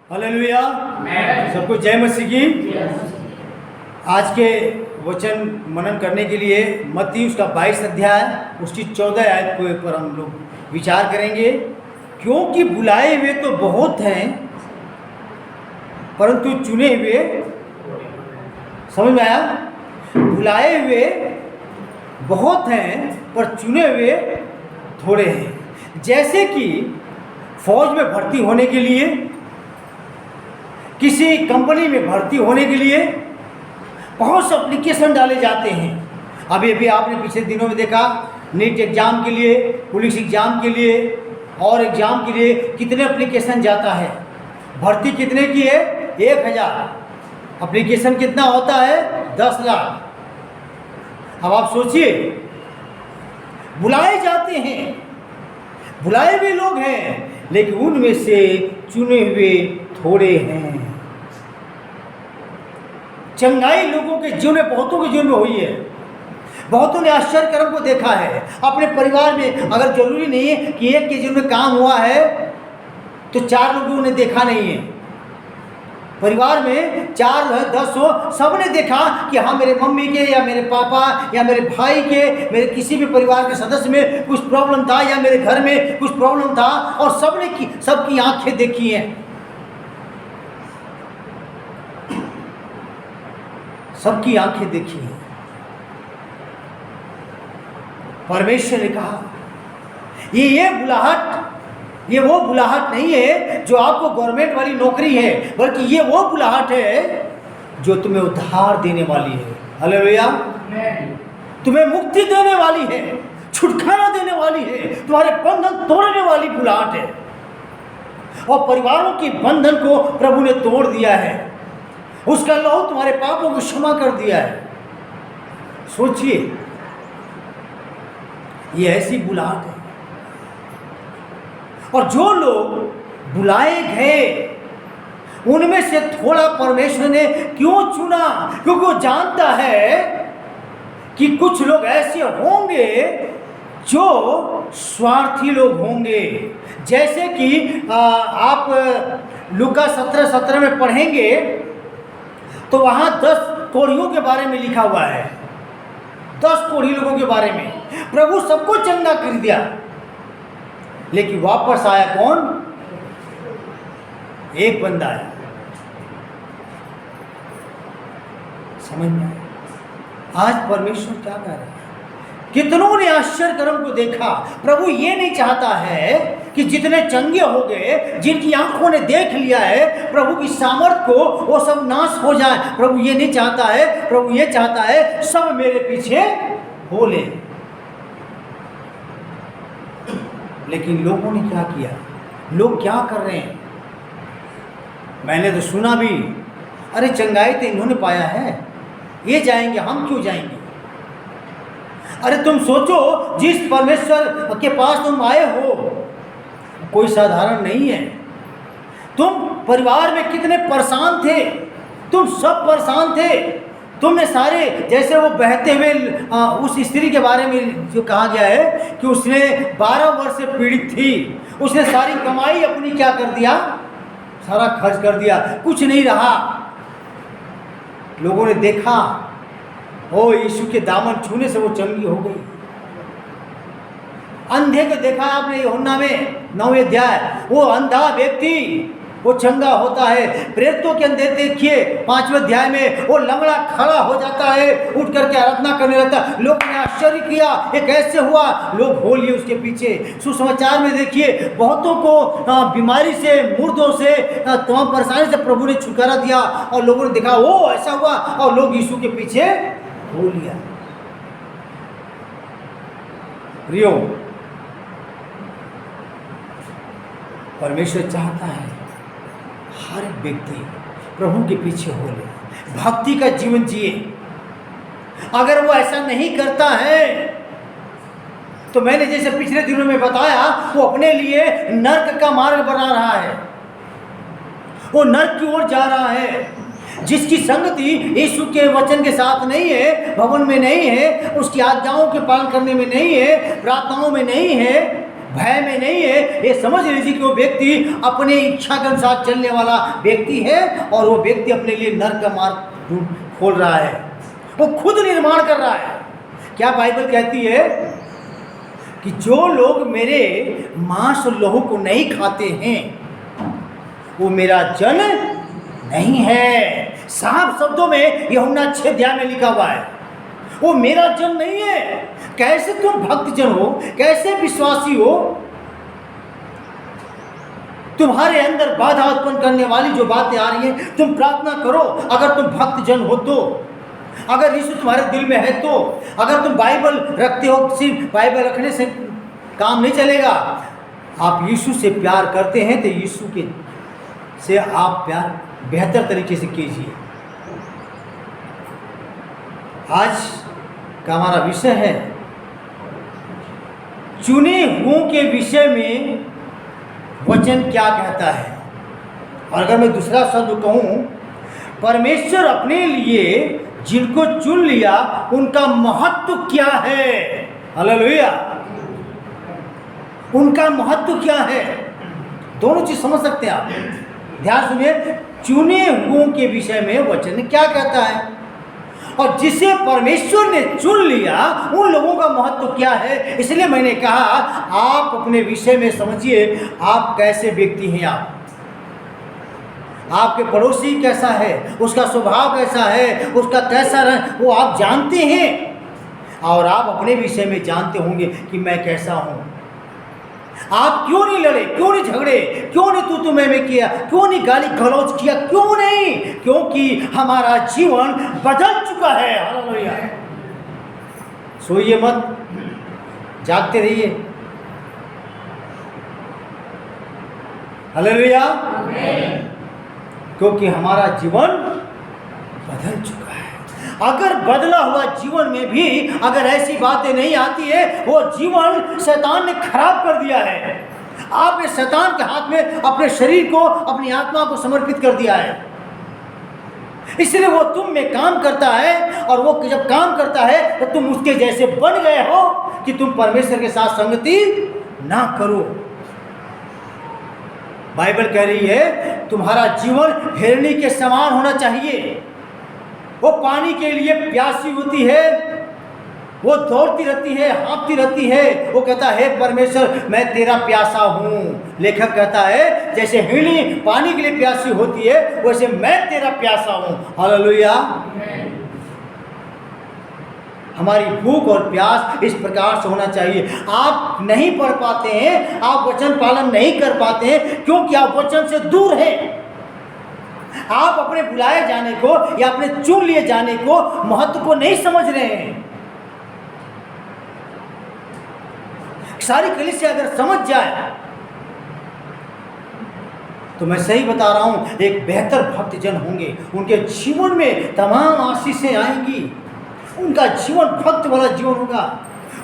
Hallelujah. सबको जय मसीह की। आज के वचन मनन करने के लिए मत्ती उसका 22 अध्याय उसकी 14 आयत को पर हम लोग विचार करेंगे। क्योंकि बुलाए हुए तो बहुत हैं परंतु चुने हुए, समझ में आया? बुलाए हुए बहुत हैं पर चुने हुए थोड़े हैं। जैसे कि फौज में भर्ती होने के लिए, किसी कंपनी में भर्ती होने के लिए बहुत से एप्लीकेशन डाले जाते हैं। अभी आपने पिछले दिनों में देखा, नीट एग्ज़ाम के लिए, पुलिस एग्ज़ाम के लिए और एग्ज़ाम के लिए कितने एप्लीकेशन जाता है। भर्ती कितने की है? 1000। एप्लीकेशन कितना होता है? 10 लाख। अब आप सोचिए, बुलाए जाते हैं, बुलाए हुए लोग हैं, लेकिन उनमें से चुने हुए थोड़े हैं। चंगाई लोगों के जीवन में, बहुतों के जीवन में हुई है। बहुतों ने आश्चर्य कर्म को देखा है अपने परिवार में। अगर जरूरी नहीं है कि एक के जीवन में काम हुआ है तो 4 लोगों ने देखा नहीं है। परिवार में 4 10 हो, सबने देखा कि हाँ, मेरे मम्मी के या मेरे पापा या मेरे भाई के, मेरे किसी भी परिवार के सदस्य में कुछ प्रॉब्लम था या मेरे घर में कुछ प्रॉब्लम था, और सबकी आंखें देखी हैं। सबकी आंखें देखी हैं। परमेश्वर ने कहा ये बुलाहट, ये वो बुलाहट नहीं है जो आपको गवर्नमेंट वाली नौकरी है, बल्कि ये वो बुलाहट है जो तुम्हें उद्धार देने वाली है। हालेलुया। तुम्हें मुक्ति देने वाली है, छुटकारा देने वाली है, तुम्हारे बंधन तोड़ने वाली बुलाहट है। और परिवारों के बंधन को प्रभु ने तोड़ दिया है। उसका लहू तुम्हारे पापों को क्षमा कर दिया है। सोचिए, ये ऐसी बुलाहट है। और जो लोग बुलाए गए उनमें से थोड़ा परमेश्वर ने क्यों चुना? क्योंकि वो जानता है कि कुछ लोग ऐसे होंगे जो स्वार्थी लोग होंगे। जैसे कि आप लूका 17:17 में पढ़ेंगे तो वहाँ 10 कोढ़ियों के बारे में लिखा हुआ है। 10 कोढ़ी लोगों के बारे में। प्रभु सबको चंगा कर दिया, लेकिन वापस आया कौन? एक बंदा आया। समझ में आया? आज परमेश्वर क्या कर रहा है? कितनों ने आश्चर्य कर्म को देखा। प्रभु ये नहीं चाहता है कि जितने चंगे हो गए, जिनकी आंखों ने देख लिया है प्रभु की सामर्थ को, वो सब नाश हो जाए। प्रभु ये नहीं चाहता है। प्रभु ये चाहता है सब मेरे पीछे हो ले। लेकिन लोगों ने क्या किया? लोग क्या कर रहे हैं? मैंने तो सुना भी, अरे चंगाई तो इन्होंने पाया है, ये जाएंगे, हम क्यों जाएंगे? अरे तुम सोचो, जिस परमेश्वर के पास तुम आए हो कोई साधारण नहीं है। तुम परिवार में कितने परेशान थे, तुम सब परेशान थे। तुमने सारे, जैसे वो बहते हुए उस स्त्री के बारे में जो कहा गया है कि उसने 12 वर्ष से पीड़ित थी, उसने सारी कमाई अपनी क्या कर दिया? सारा खर्च कर दिया, कुछ नहीं रहा। लोगों ने देखा, ओ यीशु के दामन छूने से वो चंगी हो गई। अंधे को देखा आपने यूहन्ना में 9वें अध्याय, वो अंधा व्यक्ति वो चंगा होता है। प्रेरितों के अंदर देखिए 5वें अध्याय में वो लंगड़ा खड़ा हो जाता है, उठ करके आराधना करने लगता है। लोग ने आश्चर्य किया, ये कैसे हुआ? लोग हो लिए उसके पीछे। सुसमाचार में देखिए, बहुतों को बीमारी से, मुर्दों से, तमाम परेशानी से प्रभु ने छुटकारा दिया, और लोगों ने देखा वो ऐसा हुआ, और लोग यीशु के पीछे हो लिया। प्रियो, परमेश्वर चाहता है हर व्यक्ति प्रभु के पीछे हो ले, भक्ति का जीवन जिए। अगर वो ऐसा नहीं करता है तो मैंने जैसे पिछले दिनों में बताया, वो अपने लिए नर्क का मार्ग बना रहा है, वो नर्क की ओर जा रहा है। जिसकी संगति यीशु के वचन के साथ नहीं है, भवन में नहीं है, उसकी आज्ञाओं के पालन करने में नहीं है, प्रार्थनाओं में नहीं है, भय में नहीं है, ये समझ लीजिए कि वो व्यक्ति अपने इच्छा के अनुसार चलने वाला व्यक्ति है और वो व्यक्ति अपने लिए नर्क का मार्ग खोल रहा है, वो खुद निर्माण कर रहा है। क्या बाइबल कहती है कि जो लोग मेरे मांस और लहू को नहीं खाते हैं वो मेरा जन नहीं है। साफ शब्दों में यूहन्ना 6 में लिखा हुआ है, वो मेरा जन नहीं है। कैसे तुम भक्त जन हो, कैसे विश्वासी हो? तुम्हारे अंदर बाधा उत्पन्न करने वाली जो बातें आ रही हैं, तुम प्रार्थना करो। अगर तुम भक्त जन हो तो, अगर यीशु तुम्हारे दिल में है तो, अगर तुम बाइबल रखते हो, सिर्फ बाइबल रखने से काम नहीं चलेगा। आप यीशु से प्यार करते हैं तो यीशु के से आप प्यार बेहतर तरीके से कीजिए। आज का हमारा विषय है चुने हुओं के विषय में वचन क्या कहता है। और अगर मैं दूसरा शब्द कहूँ, परमेश्वर अपने लिए जिनको चुन लिया उनका महत्व क्या है। हालेलुया, उनका महत्व क्या है। दोनों चीज समझ सकते हैं आप। ध्यान सुनिए, चुने हुओं के विषय में वचन क्या कहता है और जिसे परमेश्वर ने चुन लिया उन लोगों का महत्व क्या है। इसलिए मैंने कहा आप अपने विषय में समझिए, आप कैसे व्यक्ति हैं। आपके पड़ोसी कैसा है, उसका स्वभाव कैसा है, उसका कैसा रंग, वो आप जानते हैं। और आप अपने विषय में जानते होंगे कि मैं कैसा हूँ। आप क्यों नहीं लड़े, क्यों नहीं झगड़े, क्यों नहीं तू में किया, क्यों नहीं गाली गलौज किया, क्यों नहीं? क्योंकि हमारा जीवन बदल चुका है। हालेलुया। सोइए मत, जागते रहिए। हालेलुया, क्योंकि हमारा जीवन बदल चुका है। अगर बदला हुआ जीवन में भी अगर ऐसी बातें नहीं आती है, वो जीवन शैतान ने खराब कर दिया है। आपने शैतान के हाथ में अपने शरीर को, अपनी आत्मा को समर्पित कर दिया है। इसलिए वो तुम में काम करता है और वो जब काम करता है तो तुम उसके जैसे बन गए हो कि तुम परमेश्वर के साथ संगति ना करो। बाइबल कह रही है तुम्हारा जीवन हिरनी के समान होना चाहिए। वो पानी के लिए प्यासी होती है, वो दौड़ती रहती है, हाँफती रहती है। वो कहता है परमेश्वर मैं तेरा प्यासा हूँ। लेखक कहता है जैसे हिरनी पानी के लिए प्यासी होती है वैसे मैं तेरा प्यासा हूँ। हालेलुया। हमारी भूख और प्यास इस प्रकार से होना चाहिए। आप नहीं पढ़ पाते हैं, आप वचन पालन नहीं कर पाते हैं क्योंकि आप वचन से दूर हैं। आप अपने बुलाए जाने को या अपने चुन लिए जाने को, महत्व को नहीं समझ रहे हैं। सारी कलीसिया अगर समझ जाए तो मैं सही बता रहा हूं, एक बेहतर भक्तजन होंगे। उनके जीवन में तमाम आशीषें आएंगी। उनका जीवन भक्त वाला जीवन होगा।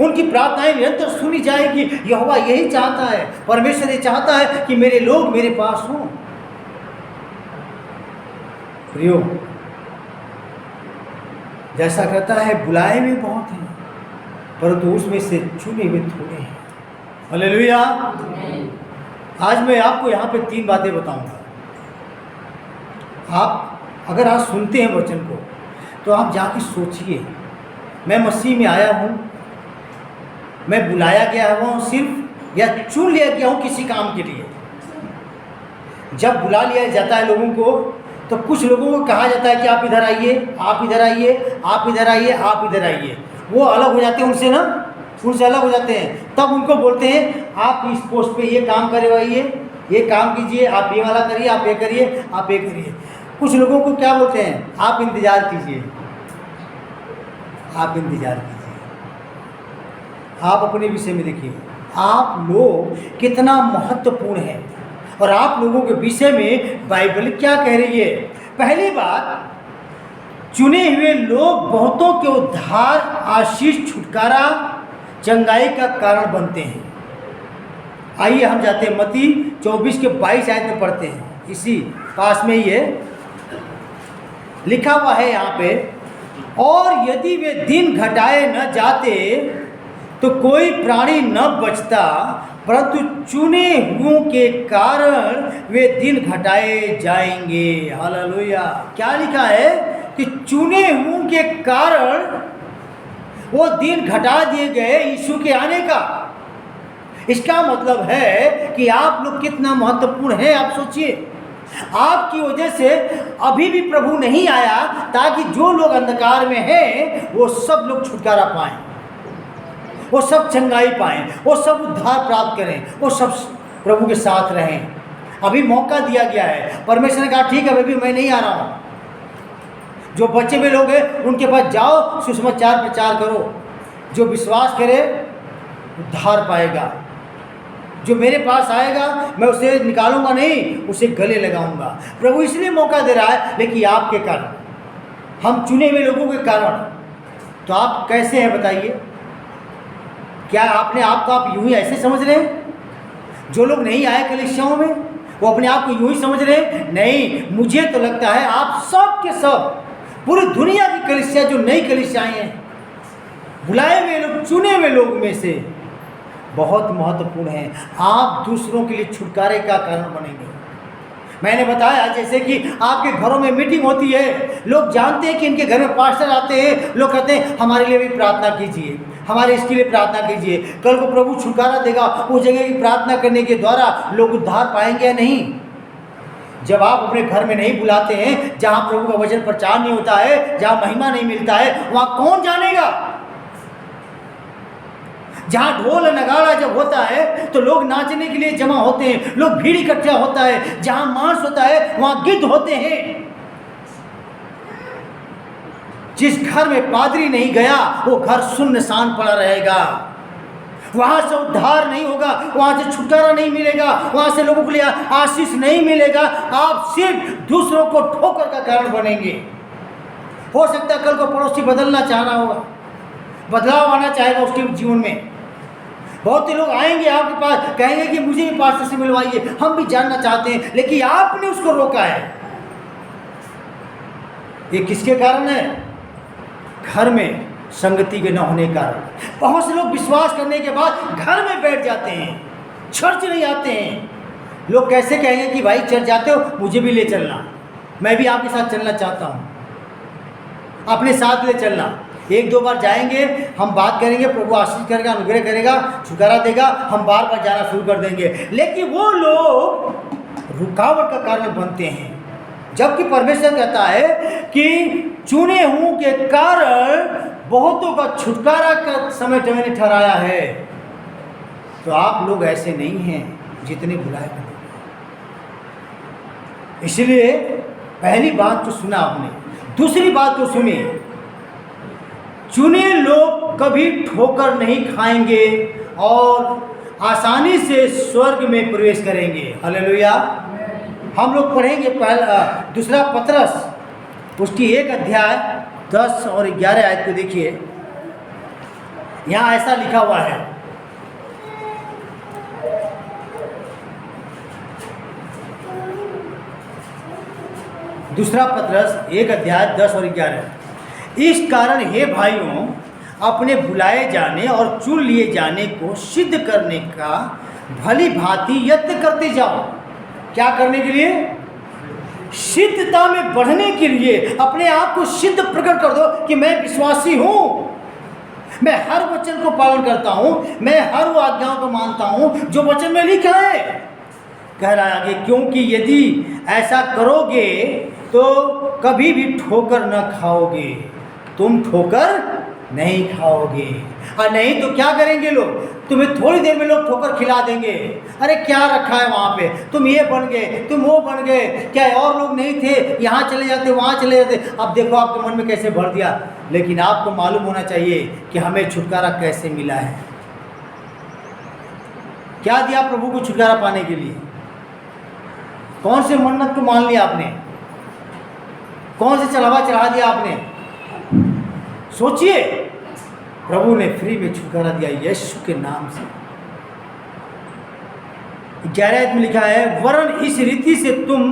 उनकी प्रार्थनाएं निरंतर सुनी जाएगी। यहोवा यही चाहता है, परमेश्वर ये चाहता है कि मेरे लोग मेरे पास हों। प्रियो, जैसा कहता है बुलाए में बहुत हैं परंतु उसमें से चुने हुए थोड़े हैं। हालेलुया। आज मैं आपको यहाँ पे 3 बातें बताऊंगा। आप अगर आज सुनते हैं वचन को तो आप जाके सोचिए, मैं मसीह में आया हूँ, मैं बुलाया गया हुआ हूँ सिर्फ, या चुन लिया गया हूँ किसी काम के लिए। जब बुला लिया जाता है लोगों को तो कुछ लोगों को कहा जाता है कि आप इधर आइए, आप इधर आइए, आप इधर आइए, आप इधर आइए। वो अलग हो जाते हैं उनसे ना, उनसे अलग हो जाते हैं। तब उनको बोलते हैं आप इस पोस्ट पे ये काम करवाइए, ये काम कीजिए, आप ये वाला करिए, आप ये करिए, आप ये करिए। कुछ लोगों को क्या बोलते हैं, आप इंतज़ार कीजिए, आप इंतज़ार कीजिए। आप अपने विषय में देखिए, आप लोग कितना महत्वपूर्ण है और आप लोगों के विषय में बाइबल क्या कह रही है। पहली बात, चुने हुए लोग बहुतों के उद्धार, आशीष, छुटकारा, चंगाई का कारण बनते हैं। आइए हम जाते हैं मत्ती 24 के 22 आयत में पढ़ते हैं। इसी पास में ही है, लिखा हुआ है यहाँ पे, और यदि वे दिन घटाए न जाते तो कोई प्राणी न बचता, परंतु चुने हुओं के कारण वे दिन घटाए जाएंगे। हालेलुया। क्या लिखा है कि चुने हुओं के कारण वो दिन घटा दिए गए यीशु के आने का। इसका मतलब है कि आप लोग कितना महत्वपूर्ण हैं। आप सोचिए, आपकी वजह से अभी भी प्रभु नहीं आया ताकि जो लोग अंधकार में हैं वो सब लोग छुटकारा पाएं, वो सब चंगाई पाएं, वो सब उद्धार प्राप्त करें, वो सब प्रभु के साथ रहें। अभी मौका दिया गया है। परमेश्वर ने कहा ठीक है अभी मैं नहीं आ रहा हूँ। जो बचे हुए लोग हैं उनके पास जाओ, सुसमाचार प्रचार करो। जो विश्वास करे उद्धार पाएगा। जो मेरे पास आएगा मैं उसे निकालूंगा नहीं, उसे गले लगाऊंगा। प्रभु इसलिए मौका दे रहा है, लेकिन आपके कारण, हम चुने हुए लोगों के कारण। तो आप कैसे हैं बताइए? क्या आपने आपको आप यूं ही ऐसे समझ रहे हैं? जो लोग नहीं आए कलीसियाओं में वो अपने आप को यूं ही समझ रहे हैं? नहीं, मुझे तो लगता है आप सब के सब, पूरी दुनिया की कलीसिया, जो नई कलीसियाएं हैं, बुलाए हुए लोग, चुने हुए लोग में से बहुत महत्वपूर्ण है। आप दूसरों के लिए छुटकारे का कारण बनेंगे। मैंने बताया जैसे कि आपके घरों में मीटिंग होती है, लोग जानते हैं कि इनके घर में पास्टर आते हैं, लोग कहते हैं हमारे लिए भी प्रार्थना कीजिए, हमारे इसके लिए प्रार्थना कीजिए। कल को प्रभु छुटकारा देगा, उस जगह की प्रार्थना करने के द्वारा लोग उद्धार पाएंगे या नहीं? जब आप अपने घर में नहीं बुलाते हैं, जहाँ प्रभु का वचन प्रचार नहीं होता है, जहाँ महिमा नहीं मिलता है, वहाँ कौन जानेगा? जहाँ ढोल नगाड़ा जब होता है तो लोग नाचने के लिए जमा होते हैं, लोग भीड़ इकट्ठा होता है। जहाँ मांस होता है वहाँ गिद्ध होते हैं। जिस घर में पादरी नहीं गया वो घर सुनसान पड़ा रहेगा। वहाँ से उद्धार नहीं होगा, वहाँ से छुटकारा नहीं मिलेगा, वहाँ से लोगों के लिए आशीष नहीं मिलेगा। आप सिर्फ दूसरों को ठोकर का कारण बनेंगे। हो सकता है कल को पड़ोसी बदलना चाह रहा होगा, बदलाव आना चाहेगा उसके जीवन में। बहुत से लोग आएंगे आपके पास, कहेंगे कि मुझे भी पास्टर से मिलवाइए, हम भी जानना चाहते हैं, लेकिन आपने उसको रोका है। ये किसके कारण है? घर में संगति के न होने के कारण। बहुत से लोग विश्वास करने के बाद घर में बैठ जाते हैं, चर्च नहीं आते हैं। लोग कैसे कहेंगे कि भाई चर्च जाते हो, मुझे भी ले चलना, मैं भी आपके साथ चलना चाहता हूँ, अपने साथ ले चलना। एक दो बार जाएंगे, हम बात करेंगे, प्रभु आशीष करेगा, अनुग्रह करेगा, छुटकारा देगा, हम बार बार जाना शुरू कर देंगे। लेकिन वो लोग रुकावट का कारण बनते हैं। जबकि परमेश्वर कहता है कि चुने हुओं के कारण बहुतों का छुटकारा का समय मैंने ठहराया है। तो आप लोग ऐसे नहीं हैं जितने बुलाए गए। इसलिए पहली बात तो सुना आपने, दूसरी बात तो सुनी, चुने लोग कभी ठोकर नहीं खाएंगे और आसानी से स्वर्ग में प्रवेश करेंगे। हालेलुया। हम लोग पढ़ेंगे पहला दूसरा पतरस उसकी 1 अध्याय 10 और 11 आयत को देखिए। यहाँ ऐसा लिखा हुआ है, दूसरा पतरस 1 अध्याय 10 और 11। इस कारण हे भाइयों, अपने बुलाए जाने और चुन लिए जाने को सिद्ध करने का भली भांति यत्न करते जाओ। क्या करने के लिए? सिद्धता में बढ़ने के लिए। अपने आप को सिद्ध प्रकट कर दो कि मैं विश्वासी हूँ, मैं हर वचन को पालन करता हूँ, मैं हर वो आज्ञाओं को मानता हूँ जो वचन में लिखा है। कह रहा है आगे, क्योंकि यदि ऐसा करोगे तो कभी भी ठोकर न खाओगे। तुम ठोकर नहीं खाओगे। और नहीं तो क्या करेंगे लोग? तुम्हें थोड़ी देर में लोग ठोकर खिला देंगे। अरे क्या रखा है वहाँ पे, तुम ये बन गए, तुम वो बन गए, क्या और लोग नहीं थे, यहाँ चले जाते, वहाँ चले जाते। अब देखो आपके मन में कैसे भर दिया। लेकिन आपको मालूम होना चाहिए कि हमें छुटकारा कैसे मिला है। क्या दिया प्रभु को छुटकारा पाने के लिए? कौन से मन्नत को मान लिया आपने? कौन से चढ़ावा चढ़ा दिया आपने? सोचिए, प्रभु ने फ्री में छुटकारा दिया यीशु के नाम से। 11 में लिखा है, वरन इस रीति से तुम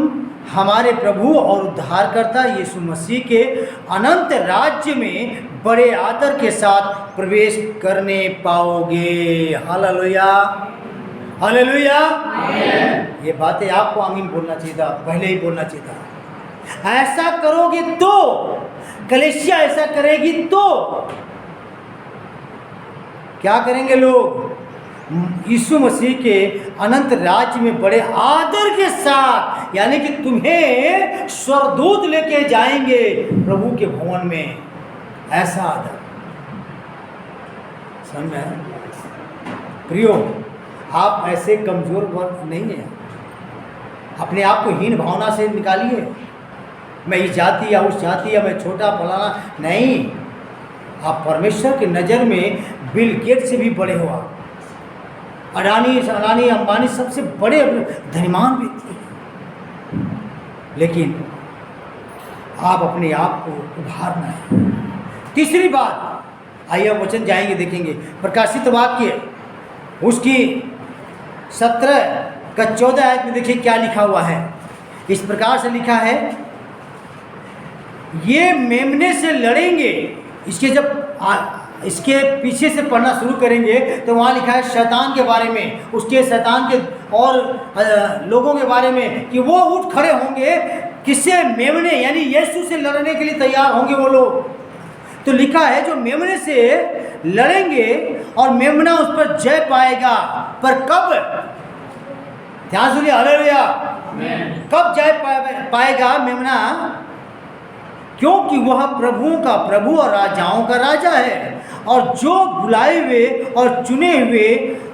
हमारे प्रभु और उद्धारकर्ता यीशु मसीह के अनंत राज्य में बड़े आदर के साथ प्रवेश करने पाओगे। Hallelujah, hallelujah. ये बातें आपको आमीन बोलना चाहिए था, पहले ही बोलना चाहिए था। ऐसा करोगे तो, कलीसिया ऐसा करेगी तो क्या करेंगे लोग? यीशु मसीह के अनंत राज्य में बड़े आदर के साथ, यानी कि तुम्हें स्वर्गदूत लेके जाएंगे प्रभु के भवन में। ऐसा आदर, समझ में आया? प्रियो, आप ऐसे कमजोर वर्ग नहीं हैं। अपने आप को हीन भावना से निकालिए, मैं इस जाति या उस जाति या मैं छोटा फलाना नहीं। आप परमेश्वर की नज़र में बिल गेट से भी बड़े हो। आप अडानी अंबानी सबसे बड़े धनवान व्यक्ति हैं, लेकिन आप अपने आप को उभारना है। तीसरी बात, आइए हम वचन जाएंगे, देखेंगे। प्रकाशित वाक्य उसकी 17 का 14 आयत में देखिए क्या लिखा हुआ है। इस प्रकार से लिखा है, ये मेमने से लड़ेंगे। इसके पीछे से पढ़ना शुरू करेंगे तो वहाँ लिखा है शैतान के बारे में, उसके शैतान के और लोगों के बारे में, कि वो उठ खड़े होंगे। किससे? मेमने, यानी यीशु से लड़ने के लिए तैयार होंगे वो लोग। तो लिखा है जो मेमने से लड़ेंगे और मेमना उस पर जय पाएगा। पर कब? ध्यान सुनिए, हालेलुया। कब जय पाएगा मेमना? क्योंकि वह प्रभुओं का प्रभु और राजाओं का राजा है, और जो बुलाए हुए और चुने हुए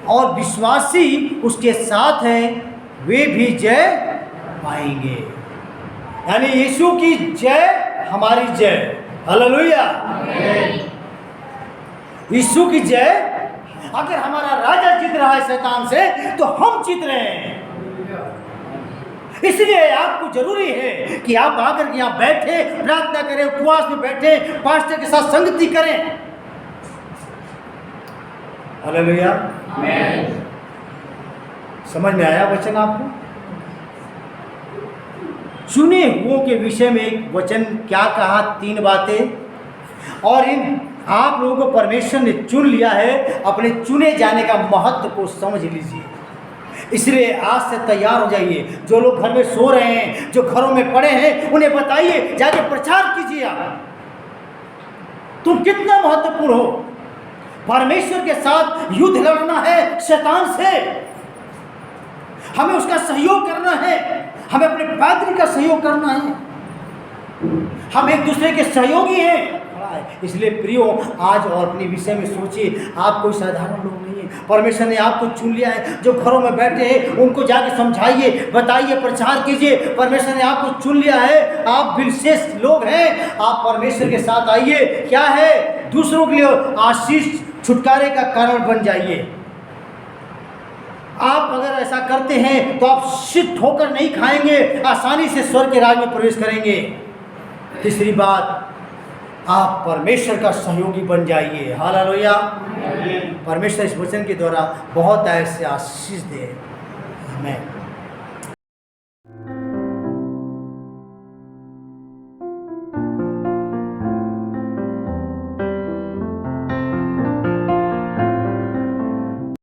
और विश्वासी उसके साथ हैं वे भी जय पाएंगे। यानी यीशु की जय हमारी जय। हालेलुया। यीशु की जय। अगर हमारा राजा जीत रहा है शैतान से, तो हम जीत रहे हैं। इसलिए आपको जरूरी है कि आप आकर के यहाँ बैठे, प्रार्थना करें, उपवास में बैठे, पास्टर के साथ संगति करें। हालेलुया। समझ में आया वचन आपको? चुने हुओं के विषय में एक वचन क्या कहा? 3 बातें। और इन आप लोगों को परमेश्वर ने चुन लिया है। अपने चुने जाने का महत्व को समझ लीजिए। इसलिए आज से तैयार हो जाइए। जो लोग घर में सो रहे हैं, जो घरों में पड़े हैं, उन्हें बताइए, जाके प्रचार कीजिए। आप तुम कितना महत्वपूर्ण हो। परमेश्वर के साथ युद्ध लड़ना है शैतान से। हमें उसका सहयोग करना है, हमें अपने पादरी का सहयोग करना है। हम एक दूसरे के सहयोगी हैं। इसलिए प्रियो, आज और अपने विषय में सोचिए। आप कोई साधारण लोग नहीं है। परमेश्वर ने आपको चुन लिया है। जो घरों में बैठे हैं उनको जाके समझाइए, बताइए, प्रचार कीजिए। परमेश्वर ने आपको चुन लिया है। आप विशेष लोग हैं। आप परमेश्वर के साथ आइए। क्या है? दूसरों के लिए आशीष, छुटकारे का कारण बन जाइए। आप अगर ऐसा करते हैं तो आप सिद्ध होकर नहीं खाएंगे, आसानी से स्वर्ग के राज में प्रवेश करेंगे। तीसरी बात, आप परमेश्वर का सहयोगी बन जाइए। हालेलुया। परमेश्वर इस वचन के द्वारा बहुत ऐसे आशीष दे। आमीन।